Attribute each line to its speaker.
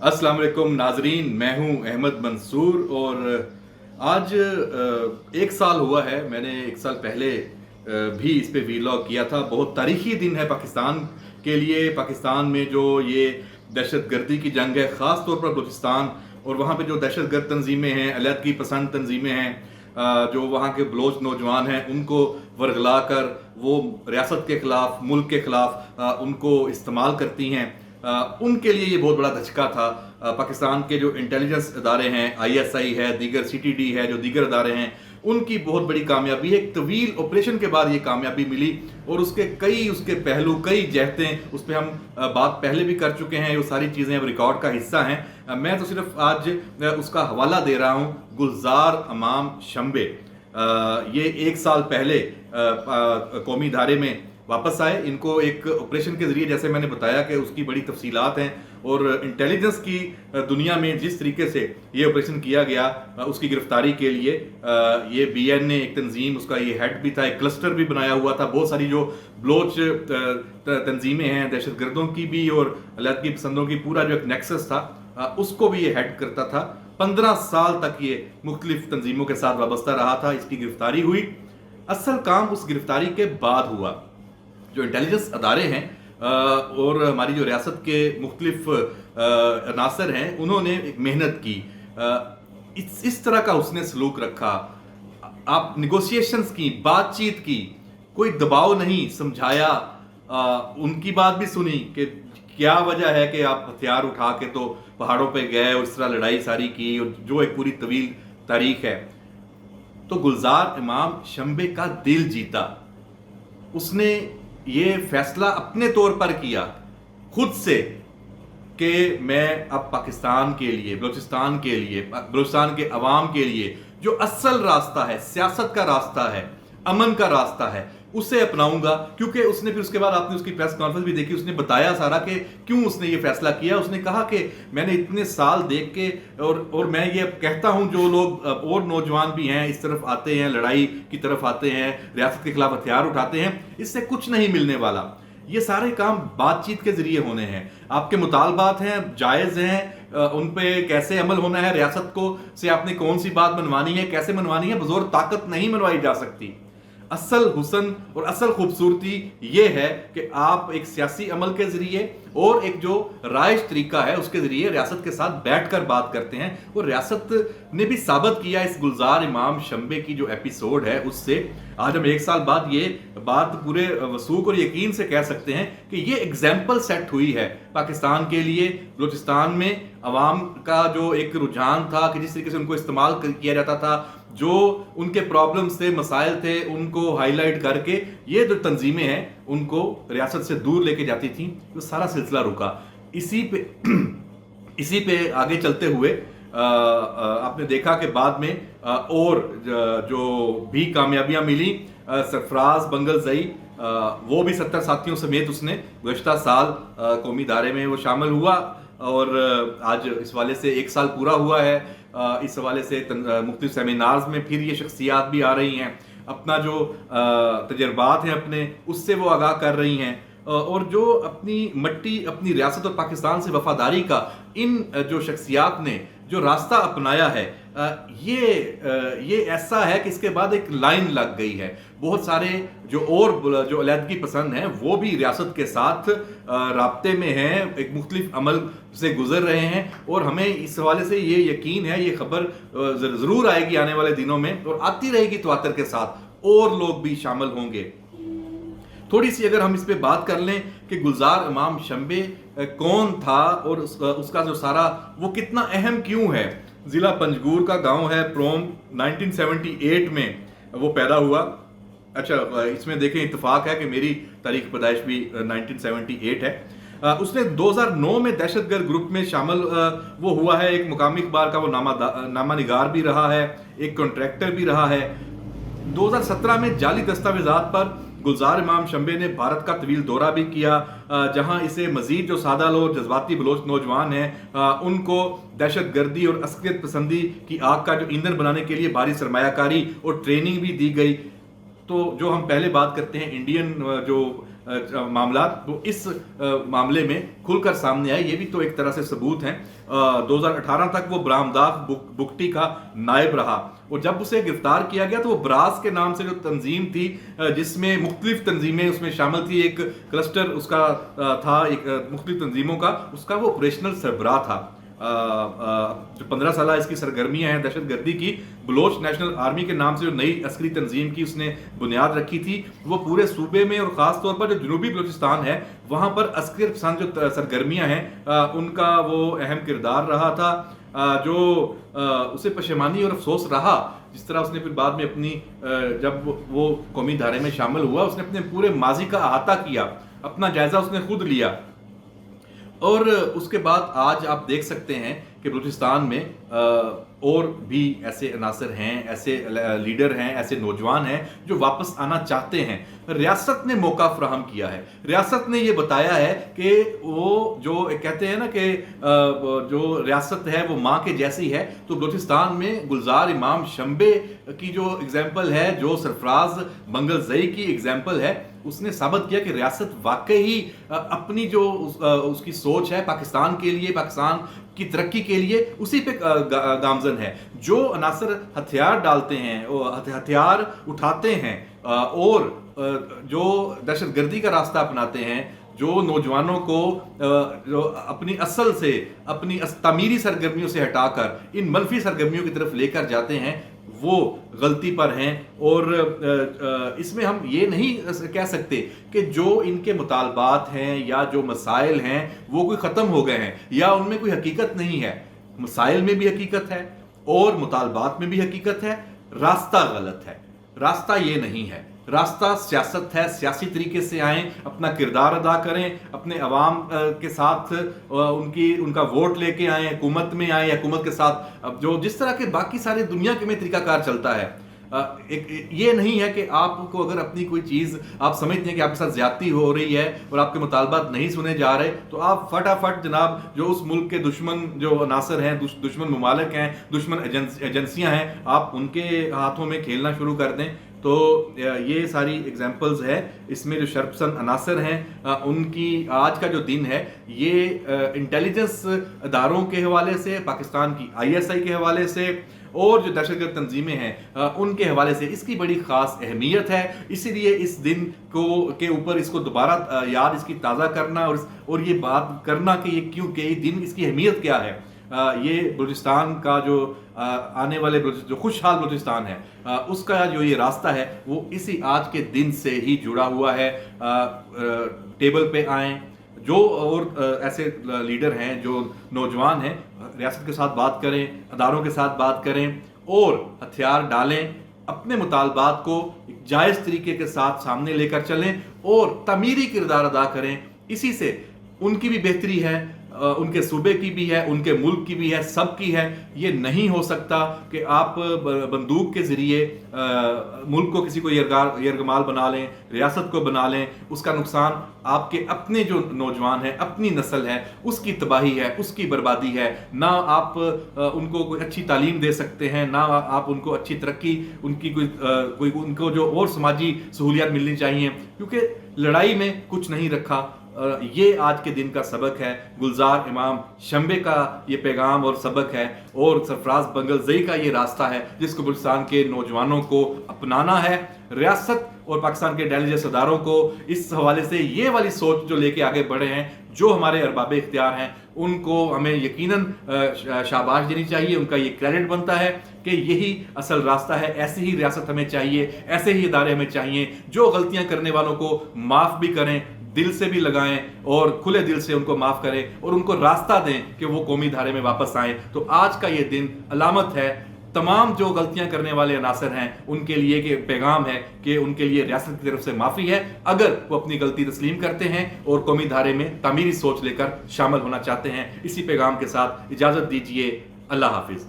Speaker 1: अस्सलाम वालेकुम नाजरीन, मैं हूं अहमद मंसूर और आज एक साल हुआ है। मैंने एक साल पहले भी इस पे वीलॉग किया था। बहुत तारीखी दिन है पाकिस्तान के लिए। पाकिस्तान में जो ये दहशतगर्दी की जंग है, ख़ास तौर पर बलूचिस्तान और वहाँ पे जो दहशतगर्द तंजीमें हैं, अलहदगी पसंद तंजीमें हैं, जो वहाँ के बलोच नौजवान हैं उनको वरगला कर वो रियासत के ख़िलाफ़, मुल्क के ख़िलाफ़ उनको इस्तेमाल करती हैं। उनके लिए ये बहुत बड़ा धचका था। पाकिस्तान के जो इंटेलिजेंस इदारे हैं, ISI है, दीगर CTD है, जो दीगर इदारे हैं, उनकी बहुत बड़ी कामयाबी है। एक तवील ऑपरेशन के बाद ये कामयाबी मिली और उसके पहलू, कई जहतें, उस पर हम बात पहले भी कर चुके हैं। वो सारी चीज़ें अब रिकॉर्ड का हिस्सा हैं। मैं तो सिर्फ आज उसका हवाला दे रहा हूँ। गुलजार इमाम शंबे ये एक साल पहले कौमी इदारे में वापस आए। इनको एक ऑपरेशन के ज़रिए, जैसे मैंने बताया कि उसकी बड़ी तफसीलात हैं और इंटेलिजेंस की दुनिया में जिस तरीके से ये ऑपरेशन किया गया, उसकी गिरफ्तारी के लिए ये BNA एक तंजीम, उसका ये हेड भी था, एक क्लस्टर भी बनाया हुआ था। बहुत सारी जो बलोच तंजीमें हैं, दहशतगर्दों की भी और अलहदगी पसंदों की, पूरा जो एक नेक्सस था, उसको भी ये हेड करता था। 15 साल तक ये मुख्तलिफ तंजीमों के साथ वाबस्ता रहा था। इसकी गिरफ्तारी हुई। असल काम उस गिरफ्तारी के बाद हुआ। जो इंटेलिजेंस अदारे हैं और हमारी जो रियासत के मुख्तलिफ अनासर हैं, उन्होंने एक मेहनत की। इस तरह का उसने सलूक रखा। आप निगोशिएशंस की, बातचीत की, कोई दबाव नहीं, समझाया, उनकी बात भी सुनी कि क्या वजह है कि आप हथियार उठा के तो पहाड़ों पे गए और इस तरह लड़ाई सारी की, और जो एक पूरी तवील तारीख है। तो गुलजार इमाम शंबे का दिल जीता। उसने ये फैसला अपने तौर पर किया खुद से कि मैं अब पाकिस्तान के लिए, बलूचिस्तान के लिए, बलूचिस्तान के अवाम के लिए जो असल रास्ता है, सियासत का रास्ता है, अमन का रास्ता है, उसे अपनाऊंगा। क्योंकि उसने फिर उसके बाद, आपने उसकी प्रेस कॉन्फ्रेंस भी देखी, उसने बताया सारा कि क्यों उसने ये फैसला किया। उसने कहा कि मैंने इतने साल देख के और मैं ये कहता हूं, जो लोग और नौजवान भी हैं इस तरफ आते हैं, लड़ाई की तरफ आते हैं, रियासत के खिलाफ हथियार उठाते हैं, इससे कुछ नहीं मिलने वाला। ये सारे काम बातचीत के जरिए होने हैं। आपके मुतालबात हैं, जायज़ हैं, उन पे कैसे अमल होना है, रियासत को से आपने कौन सी बात मनवानी है, कैसे मनवानी है, बज़ोर ताकत नहीं मनवाई जा सकती। असल हुस्न और असल खूबसूरती ये है कि आप एक सियासी अमल के जरिए और एक जो राइज तरीका है उसके जरिए रियासत के साथ बैठकर बात करते हैं। और रियासत ने भी साबित किया इस गुलजार इमाम शंबे की जो एपिसोड है उससे। आज हम एक साल बाद ये बात पूरे वसूख और यकीन से कह सकते हैं कि ये एग्जाम्पल सेट हुई है पाकिस्तान के लिए। बलूचिस्तान में अवाम का जो एक रुझान था कि जिस तरीके से उनको इस्तेमाल किया जाता था, जो उनके प्रॉब्लम्स थे, मसाइल थे, उनको हाईलाइट करके ये जो तंजीमें हैं उनको रियासत से दूर लेके जाती थी। तो सारा सिलसिला रुका। इसी पे आगे चलते हुए आपने देखा कि बाद में और जो भी कामयाबियां मिली, सरफराज बंगलजई, वो भी 70 साथियों समेत उसने गुज़श्ता साल कौमी इदारे में वो शामिल हुआ। और आज इस वाले से एक साल पूरा हुआ है। इस हवाले से मुख्तलिफ सेमिनार्स में फिर ये शख्सियात भी आ रही हैं, अपना जो तजर्बात हैं अपने, उससे वो आगाह कर रही हैं। और जो अपनी मट्टी, अपनी रियासत और पाकिस्तान से वफादारी का इन जो शख्सियात ने जो रास्ता अपनाया है, ये ऐसा है कि इसके बाद एक लाइन लग गई है। बहुत सारे जो अलहदगी पसंद हैं वो भी रियासत के साथ राब्ते में हैं, एक मुख्तलिफ अमल से गुजर रहे हैं। और हमें इस हवाले से ये यकीन है, ये खबर ज़रूर आएगी आने वाले दिनों में और आती रहेगी तवातर के साथ, और लोग भी शामिल होंगे। थोड़ी सी अगर हम इस पे बात कर लें कि गुलजार इमाम शंबे कौन था और उसका जो सारा वो कितना अहम क्यों है। ज़िला पंजगूर का गांव है प्रोम। 1978 में वो पैदा हुआ। अच्छा, इसमें देखें इत्तेफाक है कि मेरी तारीख पैदाइश भी 1978 है। उसने 2009 में दहशतगर्द ग्रुप में शामिल वो हुआ है। एक मुकामी अखबार का वो नामा निगार भी रहा है, एक कॉन्ट्रैक्टर भी रहा है। 2017 में जाली दस्तावेजात पर गुलजार इमाम शंबे ने भारत का तवील दौरा भी किया, जहां इसे मजीद जो सादा लोग, जज्बाती बलोच नौजवान हैं, उनको दहशतगर्दी और अस्करियत पसंदी की आग का जो ईंधन बनाने के लिए भारी सरमायाकारी और ट्रेनिंग भी दी गई। तो जो हम पहले बात करते हैं इंडियन जो मामलात वो इस मामले में खुलकर सामने आए, ये भी तो एक तरह से सबूत हैं। 2018 तक वो बरामदाग बुगटी का नायब रहा और जब उसे गिरफ्तार किया गया तो वो ब्रास के नाम से जो तंजीम थी, जिसमें मुख्तलिफ तंजीमें उसमें शामिल थी, एक क्लस्टर उसका था एक मुख्तलिफ तंजीमों का, उसका वो ऑपरेशनल सरबराह था। जो 15 साल इसकी सरगर्मियां हैं दहशत गर्दी की, बलोच नेशनल आर्मी के नाम से जो नई अस्करी तंजीम की उसने बुनियाद रखी थी, वो पूरे सूबे में और ख़ास तौर पर जो जनूबी बलूचिस्तान है वहाँ पर अस्करी पसंद जो सरगर्मियां हैं उनका वो अहम किरदार रहा था, जो उसे पशेमानी और अफसोस रहा। जिस तरह उसने फिर बाद में अपनी जब वो कौमी धारे में शामिल हुआ, उसने अपने पूरे माजी का अहाता किया, अपना जायजा उसने खुद लिया और उसके बाद आज आप देख सकते हैं कि बलूचिस्तान में और भी ऐसे अनासर हैं, ऐसे लीडर हैं, ऐसे नौजवान हैं जो वापस आना चाहते हैं। रियासत ने मौका फराहम किया है, रियासत ने ये बताया है कि वो जो कहते हैं ना कि जो रियासत है वो माँ के जैसी है, तो बलूचिस्तान में गुलजार इमाम शंबे की जो एग्जाम्पल है, जो सरफराज मंगलजई की एग्जाम्पल है, उसने साबित किया कि रियासत वाकई ही अपनी जो उसकी सोच है पाकिस्तान के लिए, पाकिस्तान की तरक्की के लिए उसी पे गामजन है। जो अनासर हथियार डालते हैं, हथियार उठाते हैं और जो दहशतगर्दी का रास्ता अपनाते हैं, जो नौजवानों को जो अपनी असल से, अपनी तामीरी सरगर्मियों से हटाकर इन मनफी सरगर्मियों की तरफ लेकर जाते हैं, वो गलती पर हैं। और इसमें हम ये नहीं कह सकते कि जो इनके मुतालबात हैं या जो मसाइल हैं वो कोई ख़त्म हो गए हैं या उनमें कोई हकीकत नहीं है। मसाइल में भी हकीकत है और मुतालबात में भी हकीकत है, रास्ता गलत है, रास्ता ये नहीं है। रास्ता सियासत है, सियासी तरीके से आएँ, अपना किरदार अदा करें, अपने अवाम के साथ उनका वोट लेके आएँ, हुकूमत में आएँ, हुकूमत के साथ जो जिस तरह के बाकी सारी दुनिया के में तरीकाकार चलता है। एक ये नहीं है कि आपको अगर अपनी कोई चीज़ आप समझते हैं कि आपके साथ ज्यादती हो रही है और आपके मुतालबात नहीं सुने जा रहे, तो आप फटाफट जनाब जो उस मुल्क के दुश्मन जो अनासर हैं, दुश्मन ममालिक हैं, दुश्मन एजेंसियां हैं, आप उनके हाथों में खेलना शुरू कर दें। तो ये सारी एग्जाम्पल्स है, इसमें जो शर्पसंद अनासर हैं उनकी आज का जो दिन है ये इंटेलिजेंस अदारों के हवाले से, पाकिस्तान की ISI के हवाले से और जो दहशतगर्द तंजीमें हैं उनके हवाले से इसकी बड़ी ख़ास अहमियत है। इसीलिए इस दिन के ऊपर इसको दोबारा याद, इसकी ताज़ा करना और ये बात करना कि ये क्यों, कि ये दिन, इसकी अहमियत क्या है। ये बलूचिस्तान का जो आने वाले जो खुशहाल बलूचिस्तान है उसका जो ये रास्ता है वो इसी आज के दिन से ही जुड़ा हुआ है। टेबल पे आएँ, जो और ऐसे लीडर हैं जो नौजवान हैं, रियासत के साथ बात करें, अदारों के साथ बात करें और हथियार डालें, अपने मुतालबात को जायज़ तरीके के साथ सामने लेकर चलें और तमीरी किरदार अदा करें। इसी से उनकी भी बेहतरी है, उनके सूबे की भी है, उनके मुल्क की भी है, सब की है। ये नहीं हो सकता कि आप बंदूक के ज़रिए मुल्क को किसी को यरगमाल बना लें, रियासत को बना लें। उसका नुकसान आपके अपने जो नौजवान हैं, अपनी नस्ल है, उसकी तबाही है, उसकी बर्बादी है। ना आप उनको कोई अच्छी तालीम दे सकते हैं, ना आप उनको अच्छी तरक्की, उनकी कोई उनको जो और समाजी सहूलियात मिलनी चाहिए, क्योंकि लड़ाई में कुछ नहीं रखा। ये आज के दिन का सबक है, गुलजार इमाम शंबे का ये पैगाम और सबक है और सरफराज मंगलजई का ये रास्ता है जिसको बलूचिस्तान के नौजवानों को अपनाना है। रियासत और पाकिस्तान के इंटेलिजेंस अदारों को इस हवाले से ये वाली सोच जो लेके आगे बढ़े हैं, जो हमारे अरबाब इख्तियार हैं, उनको हमें यकीनन शाबाश देनी चाहिए। उनका ये क्रेडिट बनता है कि यही असल रास्ता है। ऐसी ही रियासत हमें चाहिए, ऐसे ही इदारे हमें चाहिए जो गलतियां करने वालों को माफ़ भी करें, दिल से भी लगाएं और खुले दिल से उनको माफ़ करें और उनको रास्ता दें कि वो कौमी धारे में वापस आएँ। तो आज का ये दिन अलामत है तमाम जो गलतियां करने वाले अनासर हैं उनके लिए, कि पैगाम है कि उनके लिए रियासत की तरफ से माफ़ी है अगर वो अपनी गलती तस्लीम करते हैं और कौमी धारे में तामीरी सोच लेकर शामिल होना चाहते हैं। इसी पैगाम के साथ इजाज़त दीजिए। अल्लाह हाफिज़।